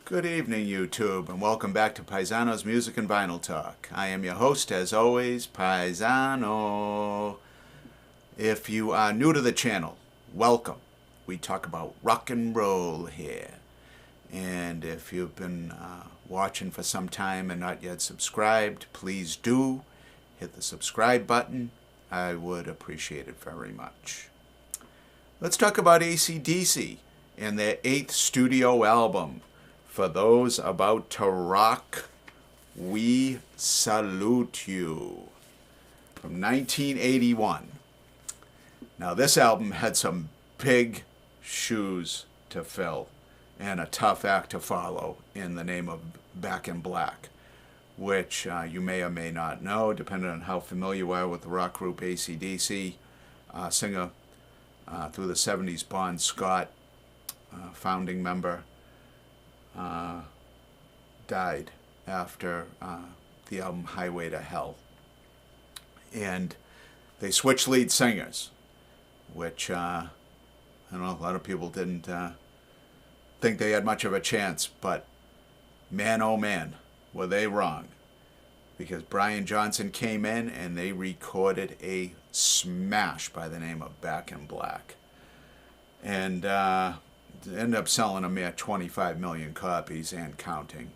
Good evening, YouTube, and welcome back to Paisano's Music and Vinyl Talk. I am your host, as always, Paisano. If you are new to the channel, welcome. We talk about rock and roll here. And if you've been watching for some time and not yet subscribed, please do hit the subscribe button. I would appreciate it very much. Let's talk about AC/DC and their 8th studio album. For those about to rock, we salute you. From 1981. Now this album had some big shoes to fill and a tough act to follow in the name of Back in Black, which you may or may not know, depending on how familiar you are with the rock group AC/DC. Singer through the 70s, Bon Scott, founding member, died after the album Highway to Hell. And they switched lead singers, which I don't know, a lot of people didn't think they had much of a chance, but man oh man, were they wrong. Because Brian Johnson came in and they recorded a smash by the name of Back in Black. And ended up selling a mere 25 million copies and counting.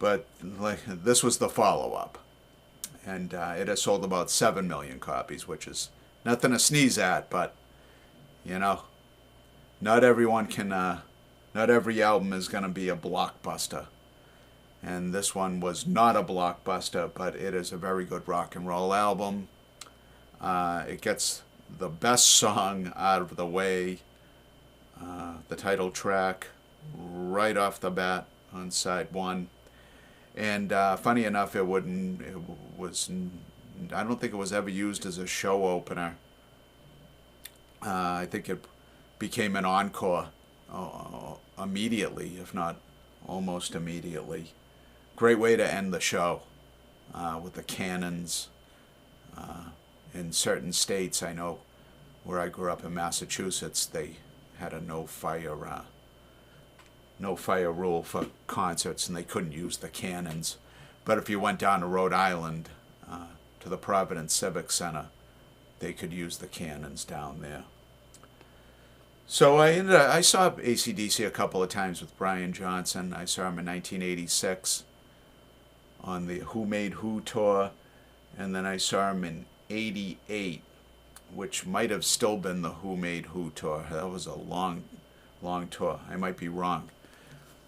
But this was the follow-up. And it has sold about 7 million copies, which is nothing to sneeze at, but, you know, not everyone can, not every album is going to be a blockbuster. And this one was not a blockbuster, but it is a very good rock and roll album. It gets the best song out of the way, the title track, right off the bat on side one. And funny enough, I don't think it was ever used as a show opener. I think it became an encore immediately, if not almost immediately. Great way to end the show with the cannons. In certain states, I know where I grew up in Massachusetts, they had a no fire rule for concerts, and they couldn't use the cannons. But if you went down to Rhode Island to the Providence Civic Center, they could use the cannons down there. So I saw AC/DC a couple of times with Brian Johnson. I saw him in 1986 on the Who Made Who tour, and then I saw him in 88, which might have still been the Who Made Who tour. That was a long tour. I might be wrong,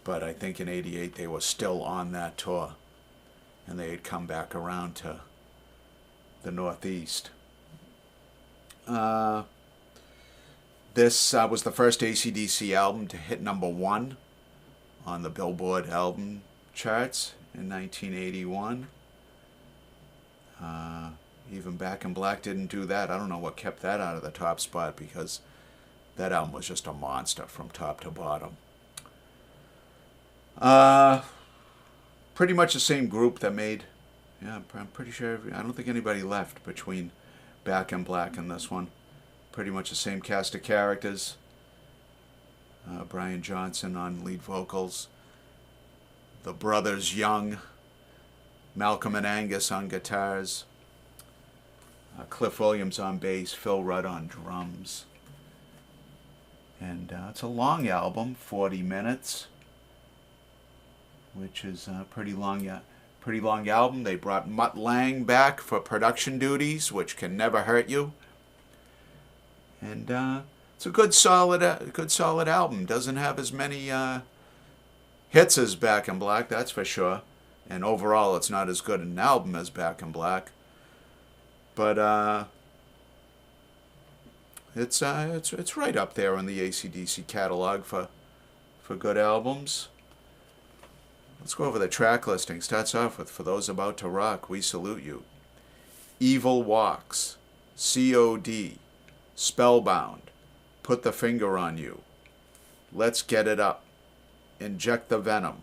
but I think in 88 they were still on that tour, and they had come back around to the Northeast. This was the first AC/DC album to hit #1 on the Billboard album charts in 1981. Even Back in Black didn't do that. I don't know what kept that out of the top spot, because that album was just a monster from top to bottom. Pretty much the same group that made, I'm pretty sure, I don't think anybody left between Back in Black and this one. Pretty much the same cast of characters. Brian Johnson on lead vocals. The brothers Young, Malcolm and Angus on guitars. Cliff Williams on bass, Phil Rudd on drums. And it's a long album, 40 minutes, which is a pretty long album. They brought Mutt Lange back for production duties, which can never hurt you. And it's a good solid album. Doesn't have as many hits as Back in Black, that's for sure. And overall, it's not as good an album as Back in Black. But it's right up there in the AC/DC catalog for good albums. Let's go over the track listing. Starts off with For Those About to Rock, We Salute You. Evil Walks, COD, Spellbound, Put the Finger on You, Let's Get It Up, Inject the Venom,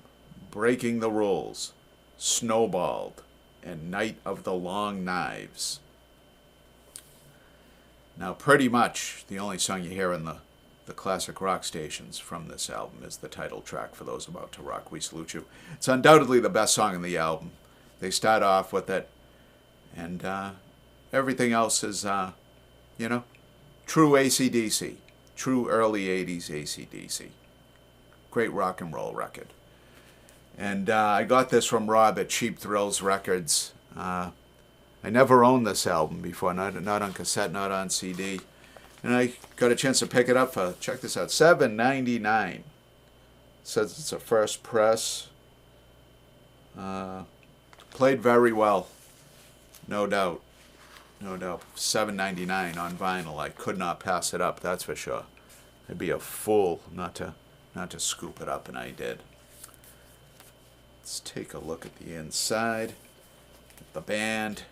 Breaking the Rules, Snowballed, and Night of the Long Knives. Now, pretty much the only song you hear in the the classic rock stations from this album is the title track, For Those About to Rock, We Salute You. It's undoubtedly the best song in the album. They start off with it, and everything else is, true AC/DC, true early 80s AC/DC. Great rock and roll record. And I got this from Rob at Cheap Thrills Records. I never owned this album before, not on cassette, not on CD. And I got a chance to pick it up for, check this out, $7.99. Says it's a first press. Played very well, no doubt. No doubt. $7.99 on vinyl. I could not pass it up, that's for sure. I'd be a fool not to scoop it up, and I did. Let's take a look at the inside. The band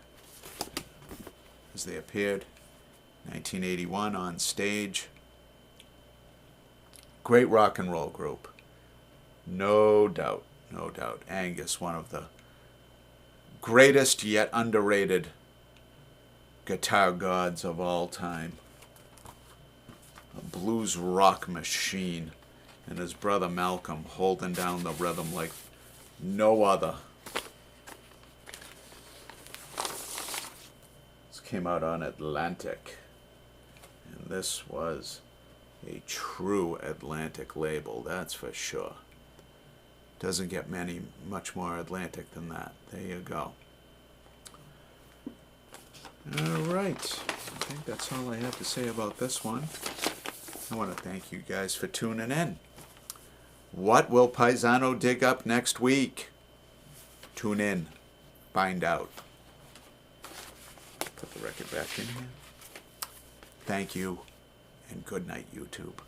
as they appeared. 1981 on stage. Great rock and roll group. No doubt, no doubt. Angus, one of the greatest yet underrated guitar gods of all time. A blues rock machine. And his brother Malcolm holding down the rhythm like no other. This came out on Atlantic. And this was a true Atlantic label, that's for sure. Doesn't get much more Atlantic than that. There you go. All right. I think that's all I have to say about this one. I want to thank you guys for tuning in. What will Paisano dig up next week? Tune in. Find out. Put the record back in here. Thank you, and good night, YouTube.